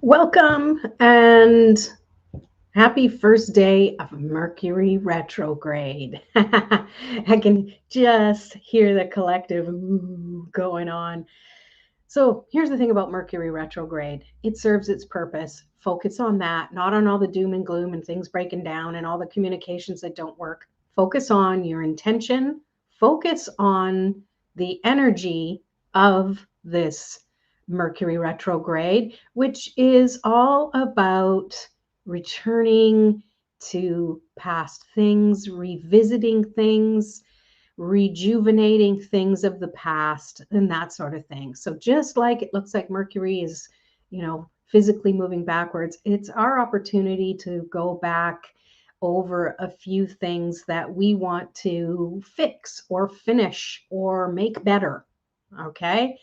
Welcome and happy first day of Mercury Retrograde. I can just hear the collective ooh going on. So, here's the thing about Mercury Retrograde it serves its purpose. Focus on that, not on all the doom and gloom and things breaking down and all the communications that don't work. Focus on your intention, focus on the energy of this Mercury retrograde, which is all about returning to past things, revisiting things, rejuvenating things of the past, and that sort of thing. So, just like it looks like Mercury is, physically moving backwards, it's our opportunity to go back over a few things that we want to fix or finish or make better. Okay.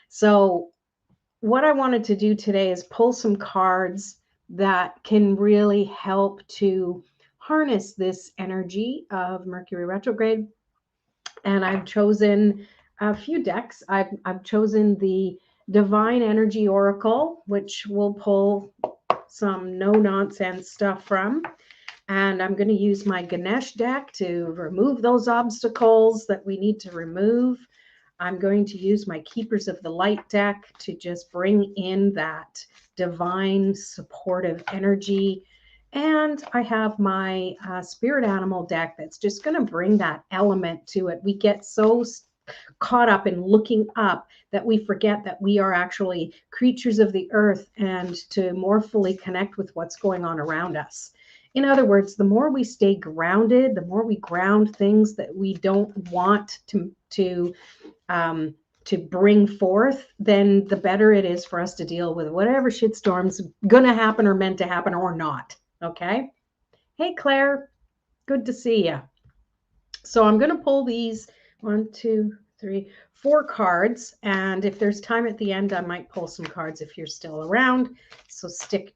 So, what I wanted to do today is pull some cards that can really help to harness this energy of Mercury retrograde. And I've chosen a few decks. I've chosen the Divine Energy Oracle, which will pull some no nonsense stuff from. And I'm going to use my Ganesh deck to remove those obstacles that we need to remove. I'm going to use my Keepers of the Light deck to just bring in that divine supportive energy. And I have my Spirit Animal deck that's just going to bring that element to it. We get so caught up in looking up that we forget that we are actually creatures of the earth and to more fully connect with what's going on around us. In other words, the more we stay grounded, the more we ground things that we don't want to bring forth, then the better it is for us to deal with whatever shitstorm's gonna happen or meant to happen or not. Okay. Hey, Claire, good to see you. So I'm gonna pull these 1, 2, 3, 4 cards, and if there's time at the end, I might pull some cards if you're still around. So stick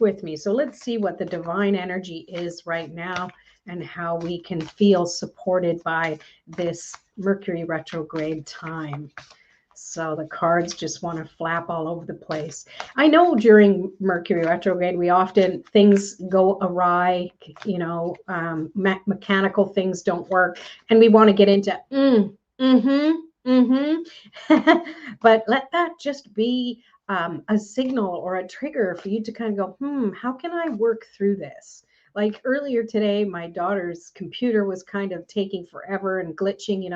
with me. So let's see what the divine energy is right now and how we can feel supported by this Mercury retrograde time. So the cards just want to flap all over the place. I know during Mercury retrograde, we often things go awry, mechanical things don't work, and we want to get into but let that just be a signal or a trigger for you to kind of go, how can I work through this? Like earlier today, my daughter's computer was kind of taking forever and glitching,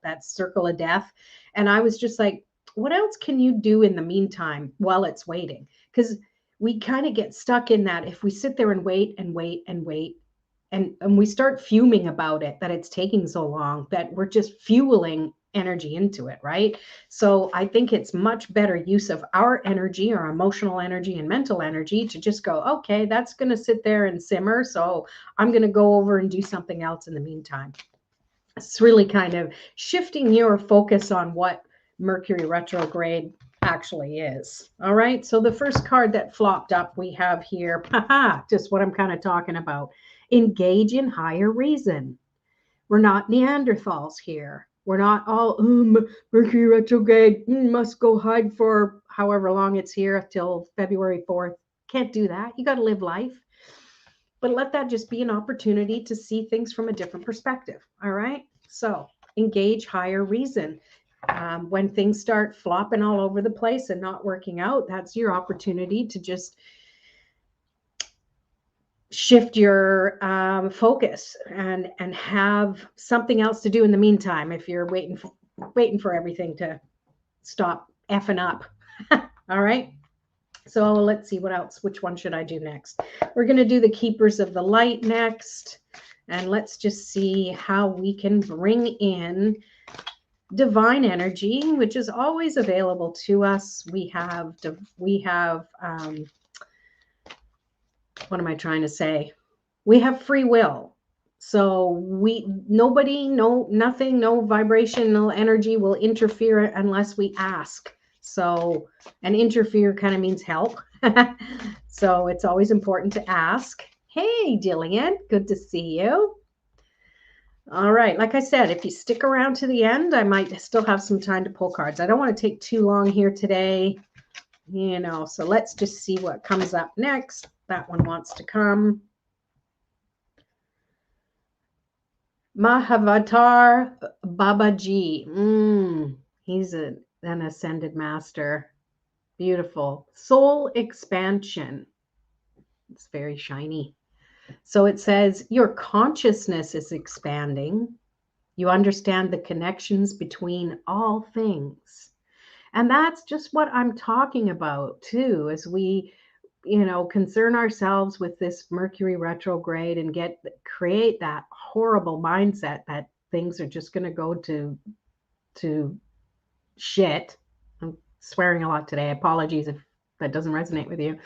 that circle of death. And I was just like, what else can you do in the meantime while it's waiting? Because we kind of get stuck in that if we sit there and wait and wait and wait and we start fuming about it, that it's taking so long, that we're just fueling energy into it, right? So I think it's much better use of our energy, our emotional energy and mental energy, to just go, okay, that's going to sit there and simmer. So I'm going to go over and do something else in the meantime. It's really kind of shifting your focus on what Mercury retrograde actually is. All right. So the first card that flopped up we have here, just what I'm kind of talking about. Engage in higher reason. We're not Neanderthals here. We're not all Mercury retrograde, must go hide for however long it's here till February 4th. Can't do that. You got to live life. But let that just be an opportunity to see things from a different perspective. All right. So engage higher reason. When things start flopping all over the place and not working out, that's your opportunity to just shift your focus and have something else to do in the meantime if you're waiting for everything to stop effing up. All right. So let's see what else. Which one should I do next? We're going to do the Keepers of the Light next. And let's just see how we can bring in divine energy, which is always available to us. We have what am I trying to say? We have free will. So nothing, no vibrational energy will interfere unless we ask. So, and interfere kind of means help. So it's always important to ask. Hey, Jillian, good to see you. All right. Like I said, if you stick around to the end, I might still have some time to pull cards. I don't want to take too long here today. you know, so let's just see what comes up next. That one wants to come. Mahavatar Babaji. He's an ascended master. Beautiful. Soul expansion. It's very shiny. So it says your consciousness is expanding. You understand the connections between all things. And that's just what I'm talking about too, as we, you know, concern ourselves with this Mercury retrograde and create that horrible mindset that things are just going to go to shit. I'm swearing a lot today. Apologies if that doesn't resonate with you.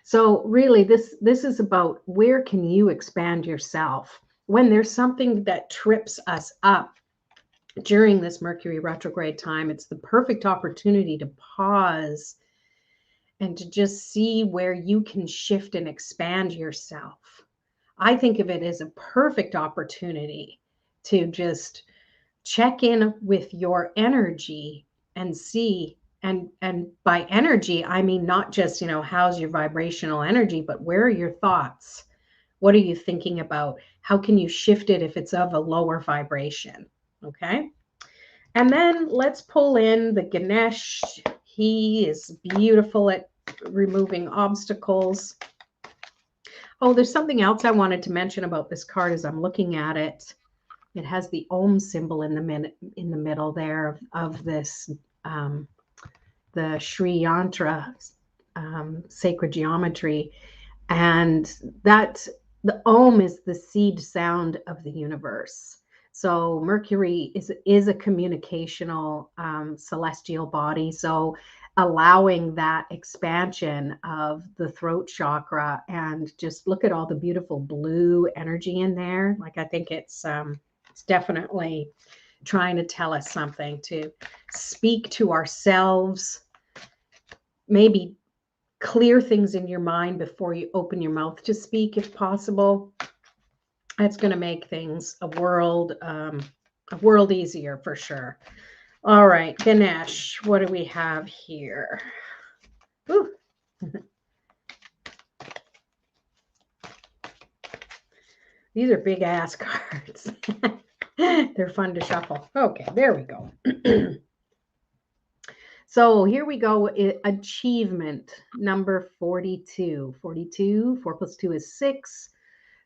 So really this is about where can you expand yourself when there's something that trips us up during this Mercury retrograde time. It's the perfect opportunity to pause and to just see where you can shift and expand yourself. I think of it as a perfect opportunity to just check in with your energy and see, and by energy I mean not just, you know, how's your vibrational energy, but where are your thoughts? What are you thinking about? How can you shift it if it's of a lower vibration? Okay. And then let's pull in the Ganesh. He is beautiful at removing obstacles. Oh, there's something else I wanted to mention about this card as I'm looking at it. It has the Om symbol in the middle there of this, the Sri Yantra sacred geometry, and that the Om is the seed sound of the universe. So Mercury is a communicational celestial body. So allowing that expansion of the throat chakra, and just look at all the beautiful blue energy in there. Like, I think it's definitely trying to tell us something, to speak to ourselves, maybe clear things in your mind before you open your mouth to speak, if possible. That's going to make things a world easier for sure. All right, Ganesh, what do we have here? These are big ass cards. They're fun to shuffle. Okay, there we go. So here we go. Achievement number 42. 42, 4 plus 2 is 6.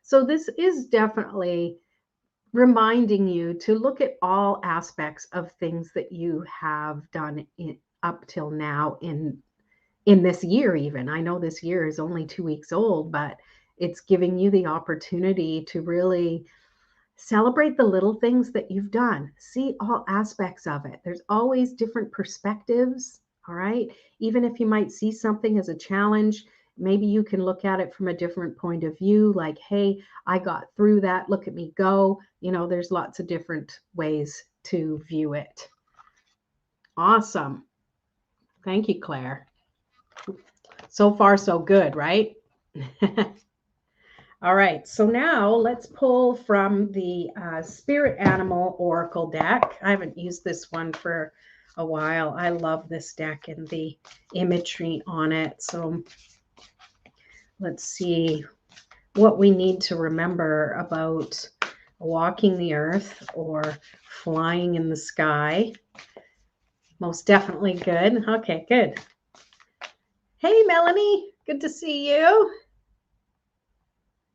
So this is definitely reminding you to look at all aspects of things that you have done up till now in this year. Even, I know this year is only 2 weeks old, but it's giving you the opportunity to really celebrate the little things that you've done. See all aspects of it. There's always different perspectives. All right. Even if you might see something as a challenge, maybe you can look at it from a different point of view. Like, hey, I got through that. Look at me go. You know, there's lots of different ways to view it. Awesome. Thank you, Claire. So far, so good, right? All right, so now let's pull from the Spirit Animal Oracle deck. I haven't used this one for a while. I love this deck and the imagery on it. So let's see what we need to remember about walking the earth or flying in the sky. Most definitely good. Okay, good. Hey, Melanie, good to see you.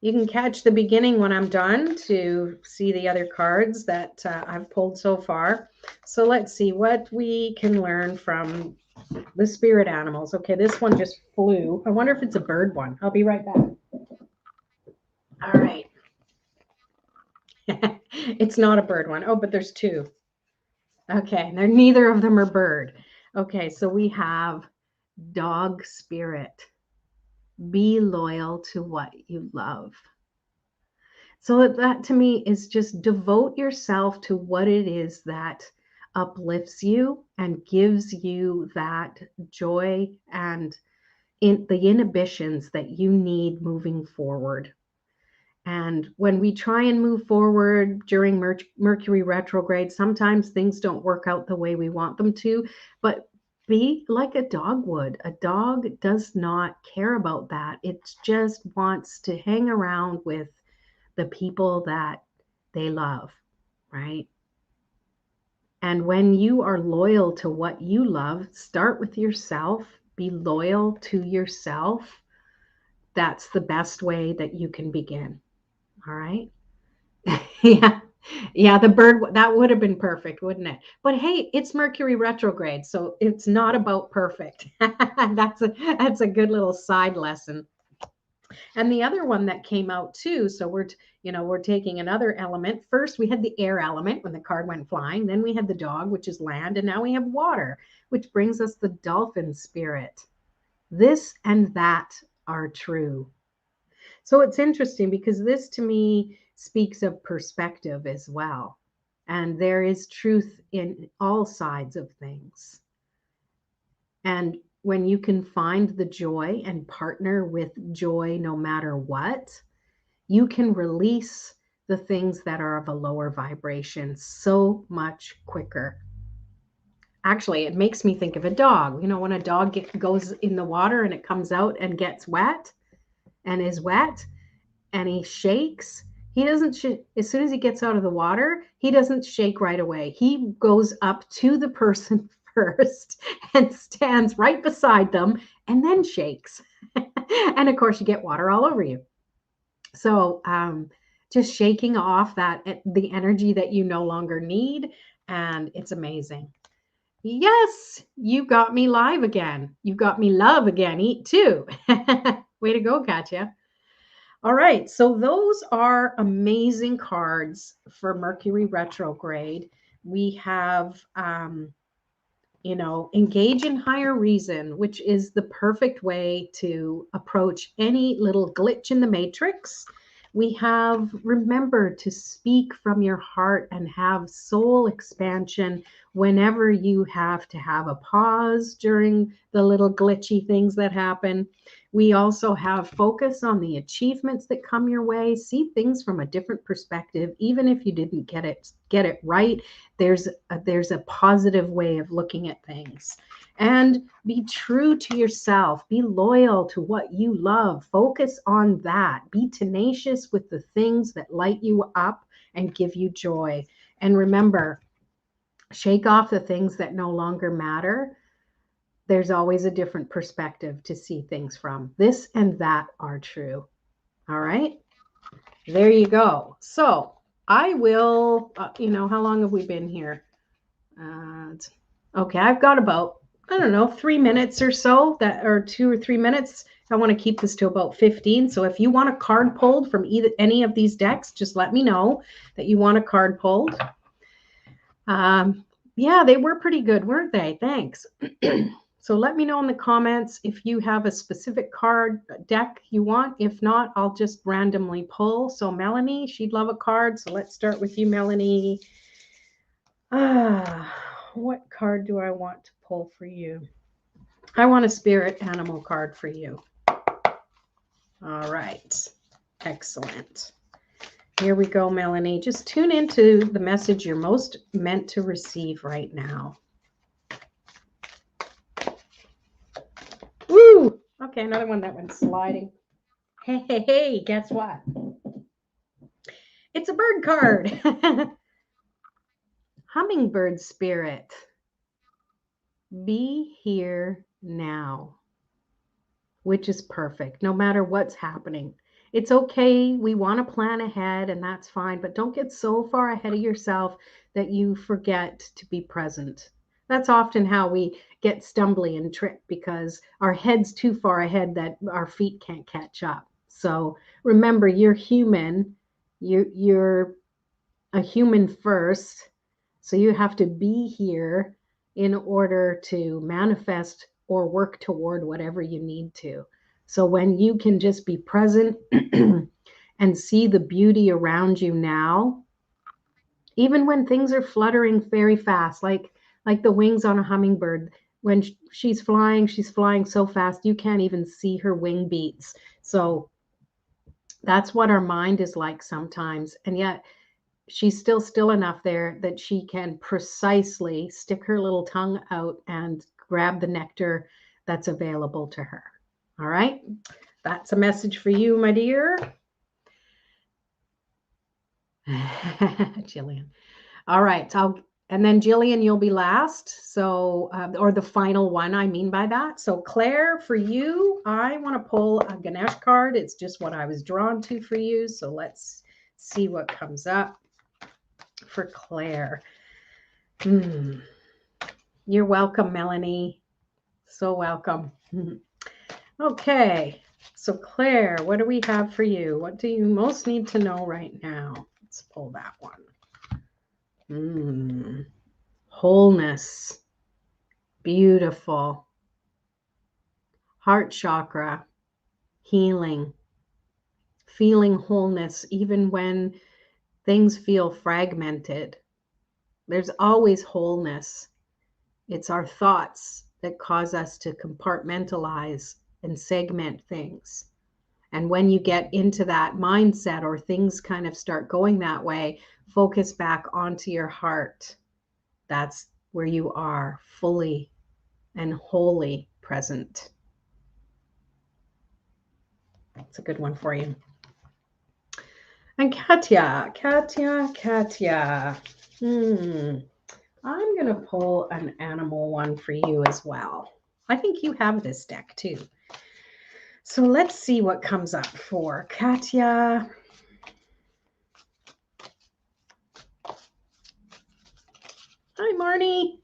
You can catch the beginning when I'm done to see the other cards that I've pulled so far. So let's see what we can learn from the spirit animals. Okay, this one just flew. I wonder if it's a bird one. I'll be right back. All right. It's not a bird one. Oh, but there's two. Okay, neither of them are bird. Okay, so we have dog spirit. Be loyal to what you love. So that to me is just devote yourself to what it is that uplifts you and gives you that joy and the inhibitions that you need moving forward. And when we try and move forward during Mercury retrograde, sometimes things don't work out the way we want them to, but be like a dog would. A dog does not care about that. It just wants to hang around with the people that they love, right? And when you are loyal to what you love, start with yourself, be loyal to yourself. That's the best way that you can begin. All right. Yeah. Yeah, the bird, that would have been perfect, wouldn't it? But hey, it's Mercury retrograde, so it's not about perfect. That's a good little side lesson. And the other one that came out too, so we're taking another element. First, we had the air element when the card went flying. Then we had the dog, which is land, and now we have water, which brings us the dolphin spirit. This and that are true. So it's interesting because this to me speaks of perspective as well. And there is truth in all sides of things. And when you can find the joy and partner with joy no matter what, you can release the things that are of a lower vibration so much quicker. Actually, it makes me think of a dog. When a dog goes in the water and it comes out and gets wet and is wet, and he shakes, he doesn't as soon as he gets out of the water, he doesn't shake right away. He goes up to the person first and stands right beside them and then shakes. And of course, you get water all over you. So just shaking off the energy that you no longer need, and it's amazing. Yes, you got me live again. You got me love again. Eat too. Way to go, Katya. All right, so those are amazing cards for Mercury retrograde. We have, engage in higher reason, which is the perfect way to approach any little glitch in the matrix. We have remember to speak from your heart and have soul expansion whenever you have to have a pause during the little glitchy things that happen. We also have focus on the achievements that come your way. See things from a different perspective, even if you didn't get it right. There's a positive way of looking at things. And be true to yourself. Be loyal to what you love. Focus on that. Be tenacious with the things that light you up and give you joy. And remember, shake off the things that no longer matter. There's always a different perspective to see things from. This and that are true. All right. There you go. So I will, how long have we been here? Okay, I've got about, 3 minutes or so, or 2 or 3 minutes. I want to keep this to about 15. So if you want a card pulled from any of these decks, just let me know that you want a card pulled. Yeah, they were pretty good, weren't they? Thanks. So let me know in the comments if you have a specific card deck you want. If not, I'll just randomly pull. So Melanie, she'd love a card. So let's start with you, Melanie. What card do I want to pull for you? I want a spirit animal card for you. All right. Excellent. Here we go, Melanie. Just tune into the message you're most meant to receive right now. Woo! Okay, another one that went sliding. Hey, guess what? It's a bird card. Hummingbird spirit. Be here now, which is perfect, no matter what's happening. It's okay. We want to plan ahead, and that's fine, but don't get so far ahead of yourself that you forget to be present. That's often how we get stumbly and trip, because our head's too far ahead that our feet can't catch up. So remember, you're human. You're a human first. So you have to be here in order to manifest or work toward whatever you need to. So when you can just be present and see the beauty around you now, even when things are fluttering very fast, like the wings on a hummingbird, when she's flying so fast you can't even see her wing beats. So that's what our mind is like sometimes. And yet she's still enough there that she can precisely stick her little tongue out and grab the nectar that's available to her. All right. That's a message for you, my dear. Jillian. All right. And then Jillian, you'll be last. So, or the final one, I mean by that. So Claire, for you, I want to pull a Ganesh card. It's just what I was drawn to for you. So let's see what comes up for Claire. You're welcome, Melanie. So welcome. Okay. So Claire, what do we have for you? What do you most need to know right now? Let's pull that one. Wholeness. Beautiful. Heart chakra. Healing. Feeling wholeness even when things feel fragmented. There's always wholeness. It's our thoughts that cause us to compartmentalize and segment things. And when you get into that mindset or things kind of start going that way, focus back onto your heart. That's where you are fully and wholly present. That's a good one for you. And Katya. I'm going to pull an animal one for you as well. I think you have this deck too. So let's see what comes up for Katya. Hi, Marnie.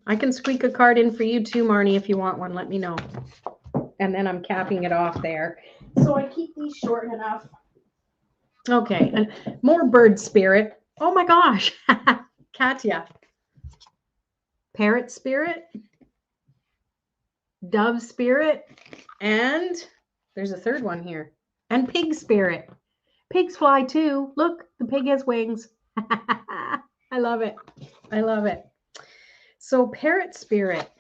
I can squeak a card in for you too, Marnie, if you want one. Let me know. And then I'm capping it off there. So I keep these short enough. Okay, and more bird spirit. Oh my gosh, Katya. Parrot spirit, dove spirit, and there's a third one here. And pig spirit. Pigs fly too. Look, the pig has wings. I love it. I love it. So parrot spirit.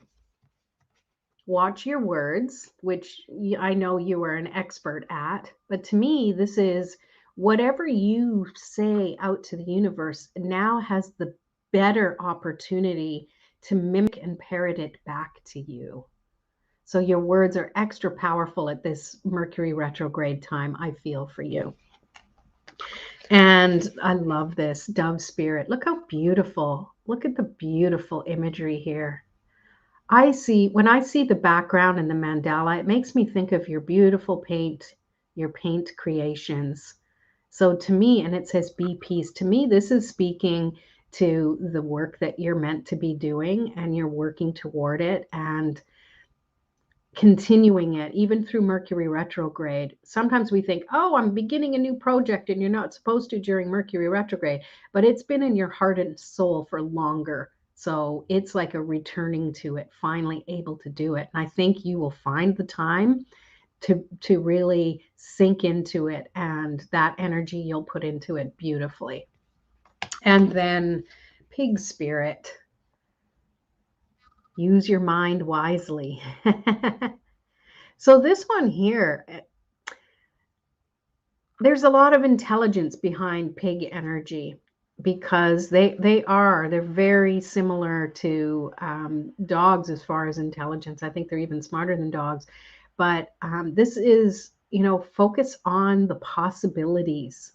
Watch your words, which I know you are an expert at. But to me, this is whatever you say out to the universe now has the better opportunity to mimic and parrot it back to you. So your words are extra powerful at this Mercury retrograde time, I feel, for you. And I love this dove spirit. Look how beautiful. Look at the beautiful imagery here. When I see the background and the mandala, it makes me think of your beautiful paint, your paint creations. So to me, and it says be peace, to me, this is speaking to the work that you're meant to be doing and you're working toward it and continuing it, even through Mercury retrograde. Sometimes we think, oh, I'm beginning a new project and you're not supposed to during Mercury retrograde, but it's been in your heart and soul for longer. So it's like a returning to it, finally able to do it. And I think you will find the time to really sink into it, and that energy you'll put into it beautifully. And then pig spirit. Use your mind wisely. So this one here, there's a lot of intelligence behind pig energy because they're very similar to dogs as far as intelligence. I think they're even smarter than dogs. But this is, focus on the possibilities,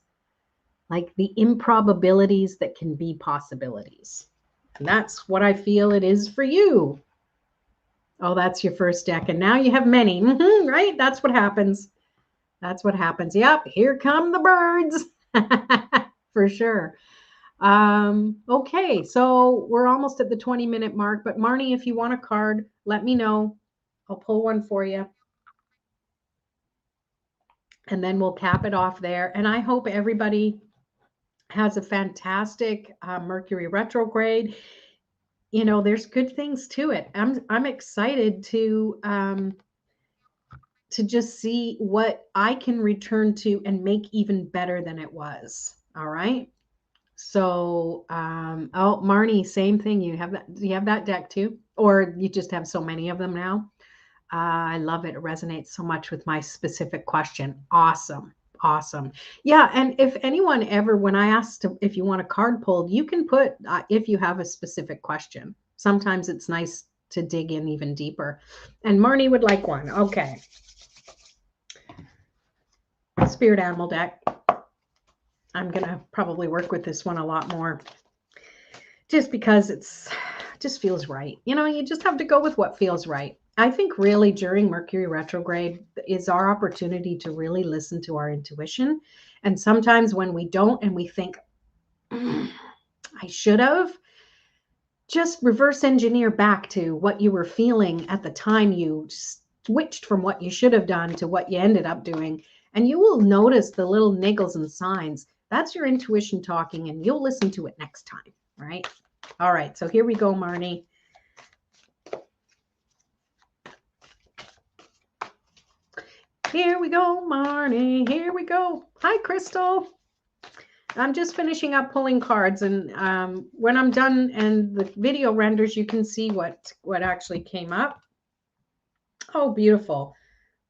like the improbabilities that can be possibilities. And that's what I feel it is for you. Oh, that's your first deck. And now you have many, right? That's what happens. That's what happens. Yep, here come the birds. For sure. Okay, so we're almost at the 20-minute mark. But Marnie, if you want a card, let me know. I'll pull one for you. And then we'll cap it off there. And I hope everybody has a fantastic Mercury retrograde. There's good things to it. I'm excited to just see what I can return to and make even better than it was. All right. So, oh, Marnie, same thing. Do you have that deck too? Or you just have so many of them now? I love it. It resonates so much with my specific question. Awesome. Awesome. Yeah. And if anyone ever, when I asked if you want a card pulled, you can put if you have a specific question. Sometimes it's nice to dig in even deeper. And Marnie would like one. Okay. Spirit animal deck. I'm going to probably work with this one a lot more just because just feels right. You just have to go with what feels right. I think really during Mercury retrograde is our opportunity to really listen to our intuition. And sometimes when we don't and we think, I should have, just reverse engineer back to what you were feeling at the time you switched from what you should have done to what you ended up doing. And you will notice the little niggles and signs. That's your intuition talking, and you'll listen to it next time, right? All right, so here we go, Marnie. Here we go, Marnie. Here we go. Hi, Crystal. I'm just finishing up pulling cards, and when I'm done and the video renders, you can see what actually came up. Oh, beautiful.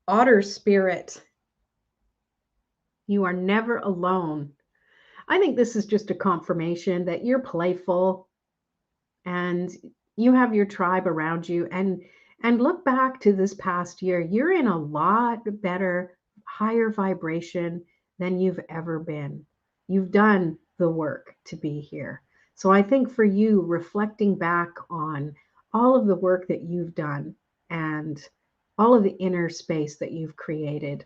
Otter spirit. You are never alone. I think this is just a confirmation that you're playful and you have your tribe around you. And look back to this past year. You're in a lot better, higher vibration than you've ever been. You've done the work to be here. So I think for you, reflecting back on all of the work that you've done and all of the inner space that you've created,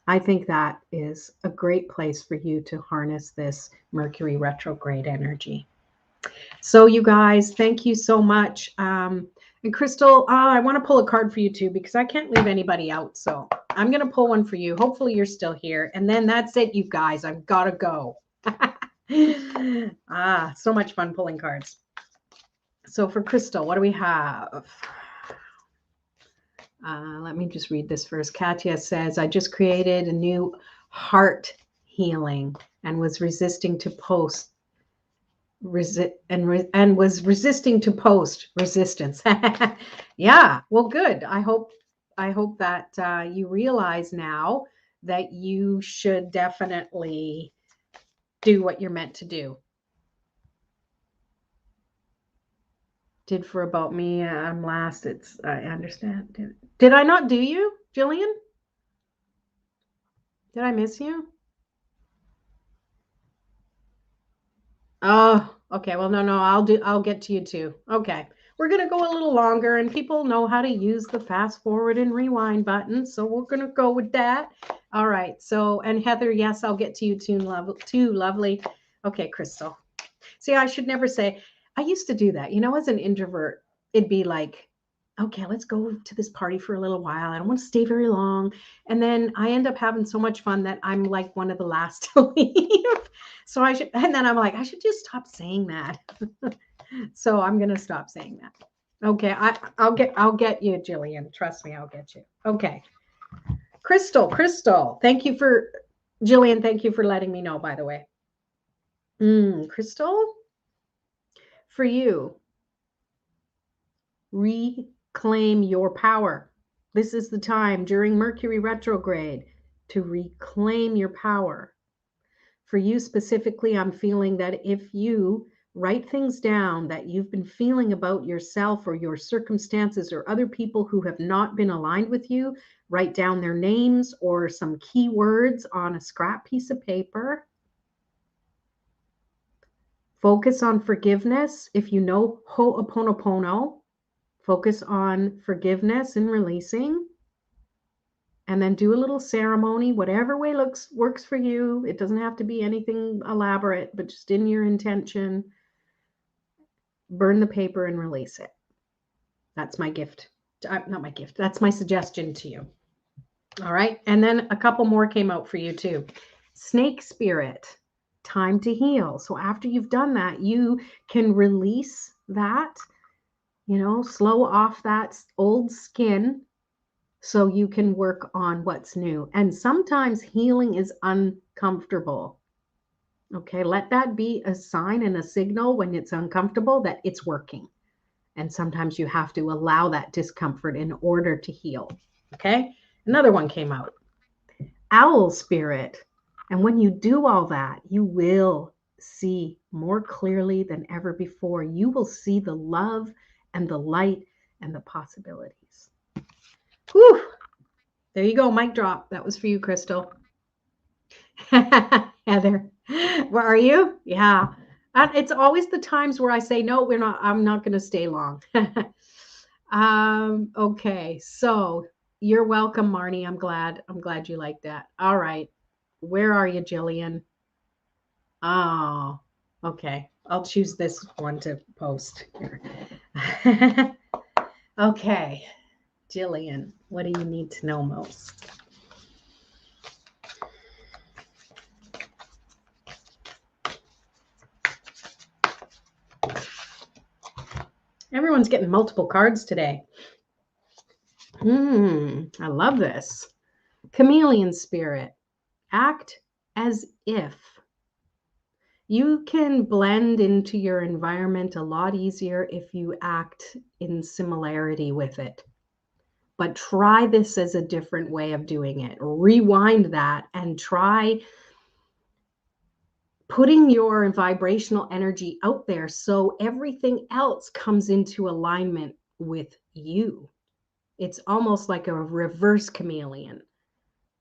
I think that is a great place for you to harness this Mercury retrograde energy. So you guys, thank you so much. And Crystal, I want to pull a card for you too, because I can't leave anybody out. So I'm going to pull one for you. Hopefully you're still here. And then that's it, you guys. I've got to go. So much fun pulling cards. So for Crystal, what do we have? Let me just read this first. Katya says, I just created a new heart healing and was resisting to post and was resisting to post resistance. Yeah, well, good. I hope that you realize now that you should definitely do what you're meant to do. Did for about me. I'm last. I understand. Did I not do you, Jillian? Did I miss you? Oh, okay. Well, no, I'll get to you too. Okay. We're going to go a little longer, and people know how to use the fast forward and rewind button. So we're going to go with that. All right. So, and Heather, yes, I'll get to you too, lovely. Okay, Crystal. See, I should never say, I used to do that. As an introvert, it'd be like, okay, let's go to this party for a little while. I don't want to stay very long. And then I end up having so much fun that I'm like one of the last to leave. So and then I'm like, I should just stop saying that. So I'm going to stop saying that. Okay. I'll get you, Jillian. Trust me, I'll get you. Okay. Crystal, Jillian, thank you for letting me know, by the way. Crystal, for you, reclaim your power. This is the time during Mercury retrograde to reclaim your power. For you specifically, I'm feeling that if you write things down that you've been feeling about yourself or your circumstances or other people who have not been aligned with you, write down their names or some key words on a scrap piece of paper. Focus on forgiveness. If you know Ho'oponopono, focus on forgiveness and releasing. And then do a little ceremony, whatever way works for you. It doesn't have to be anything elaborate, but just in your intention, burn the paper and release it. That's my gift. Not my gift. That's my suggestion to you. All right. And then a couple more came out for you too. Snake spirit, time to heal. So after you've done that, you can release that, slow off that old skin so you can work on what's new. And sometimes healing is uncomfortable. Okay, let that be a sign and a signal when it's uncomfortable that it's working. And sometimes you have to allow that discomfort in order to heal. Okay, another one came out. Owl spirit, And when you do all that, you will see more clearly than ever before. You will see the love and the light and the possibilities. Whew. There you go, mic drop. That was for you, Crystal. Heather, where are you? Yeah. It's always the times where I say, no, I'm not going to stay long. Okay. So you're welcome, Marnie. I'm glad you like that. All right. Where are you, Jillian? Oh, okay. I'll choose this one to post here. Okay. Jillian, what do you need to know most? Everyone's getting multiple cards today. I love this. Chameleon spirit. Act as if. You can blend into your environment a lot easier if you act in similarity with it. But try this as a different way of doing it. Rewind that and try putting your vibrational energy out there so everything else comes into alignment with you. It's almost like a reverse chameleon.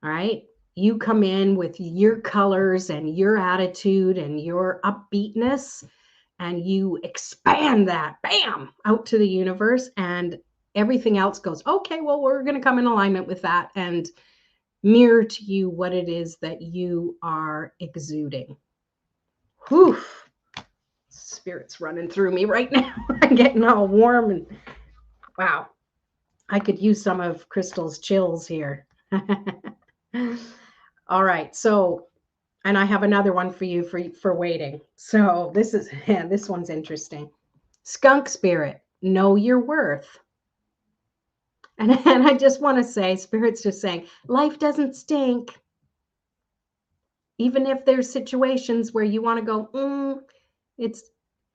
All right. You come in with your colors and your attitude and your upbeatness, and you expand that, bam, out to the universe. And everything else goes, okay, well, we're going to come in alignment with that and mirror to you what it is that you are exuding. Whew. Spirit's running through me right now. I'm getting all warm and wow. I could use some of Crystal's chills here. All right. So, and I have another one for you for waiting. So this one's interesting. Skunk spirit, know your worth. And I just want to say, Spirit's just saying, life doesn't stink. Even if there's situations where you want to go, it's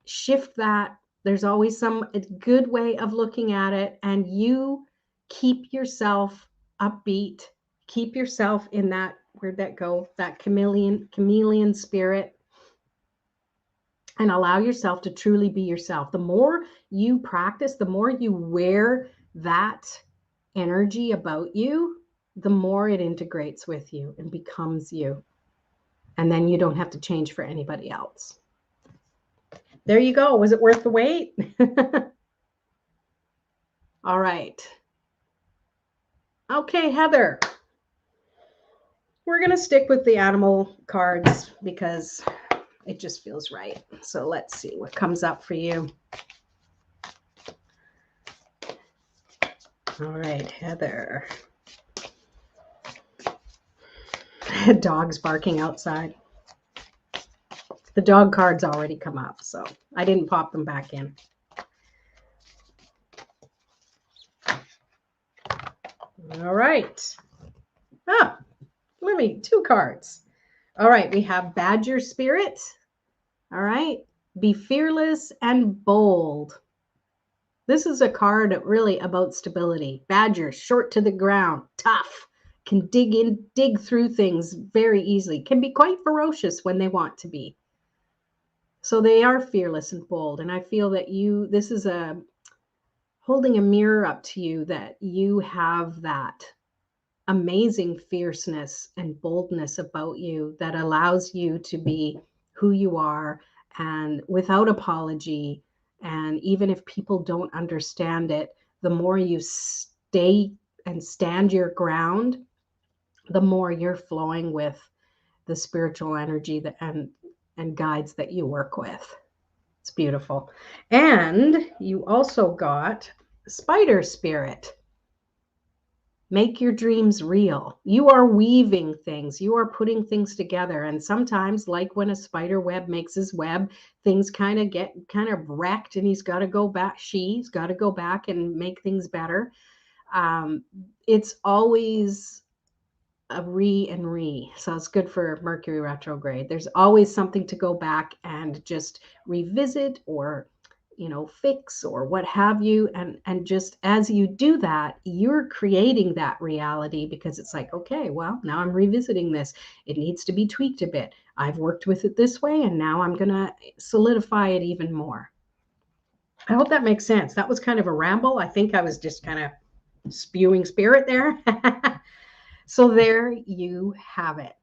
shift that. There's always a good way of looking at it, and you keep yourself upbeat. Keep yourself in that, where'd that go? That chameleon spirit, and allow yourself to truly be yourself. The more you practice, the more you wear that energy about you, the more it integrates with you and becomes you. And then you don't have to change for anybody else. There you go. Was it worth the wait? All right. Okay, Heather. We're going to stick with the animal cards because it just feels right. So let's see what comes up for you. All right, Heather. Dog's barking outside. The dog cards already come up, so I didn't pop them back in. All right. Ah, let me, 2 cards. All right, we have Badger Spirit. All right. Be fearless and bold. This is a card really about stability. Badger, short to the ground, tough, can dig through things very easily, can be quite ferocious when they want to be. So they are fearless and bold. And I feel that this is holding a mirror up to you, that you have that amazing fierceness and boldness about you that allows you to be who you are and without apology. And even if people don't understand it, the more you stay and stand your ground, the more you're flowing with the spiritual energy and guides that you work with. It's beautiful. And you also got Spider Spirit. Make your dreams real. You are weaving things. You are putting things together. And sometimes, like when a spider web makes his web, things kind of wrecked, and she's got to go back and make things better. It's always a re. So it's good for Mercury retrograde. There's always something to go back and just revisit or fix or what have you. And just as you do that, you're creating that reality, because it's like, okay, well, now I'm revisiting this. It needs to be tweaked a bit. I've worked with it this way, and now I'm going to solidify it even more. I hope that makes sense. That was kind of a ramble. I think I was just kind of spewing spirit there. So there you have it.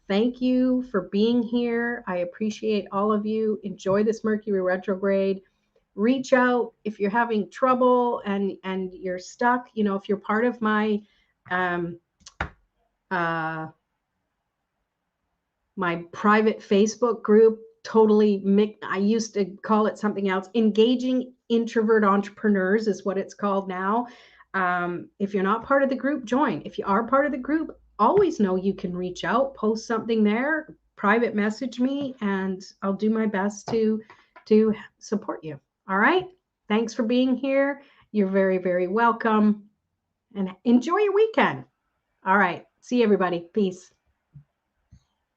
Thank you for being here. I appreciate all of you. Enjoy this Mercury retrograde. Reach out if you're having trouble and you're stuck. If you're part of my my private Facebook group, I used to call it something else. Engaging Introvert Entrepreneurs is what it's called now. If you're not part of the group, join. If you are part of the group, always know you can reach out, post something there, private message me, and I'll do my best to support you. All right. Thanks for being here. You're very, very welcome, and enjoy your weekend. All right. See you, everybody. Peace.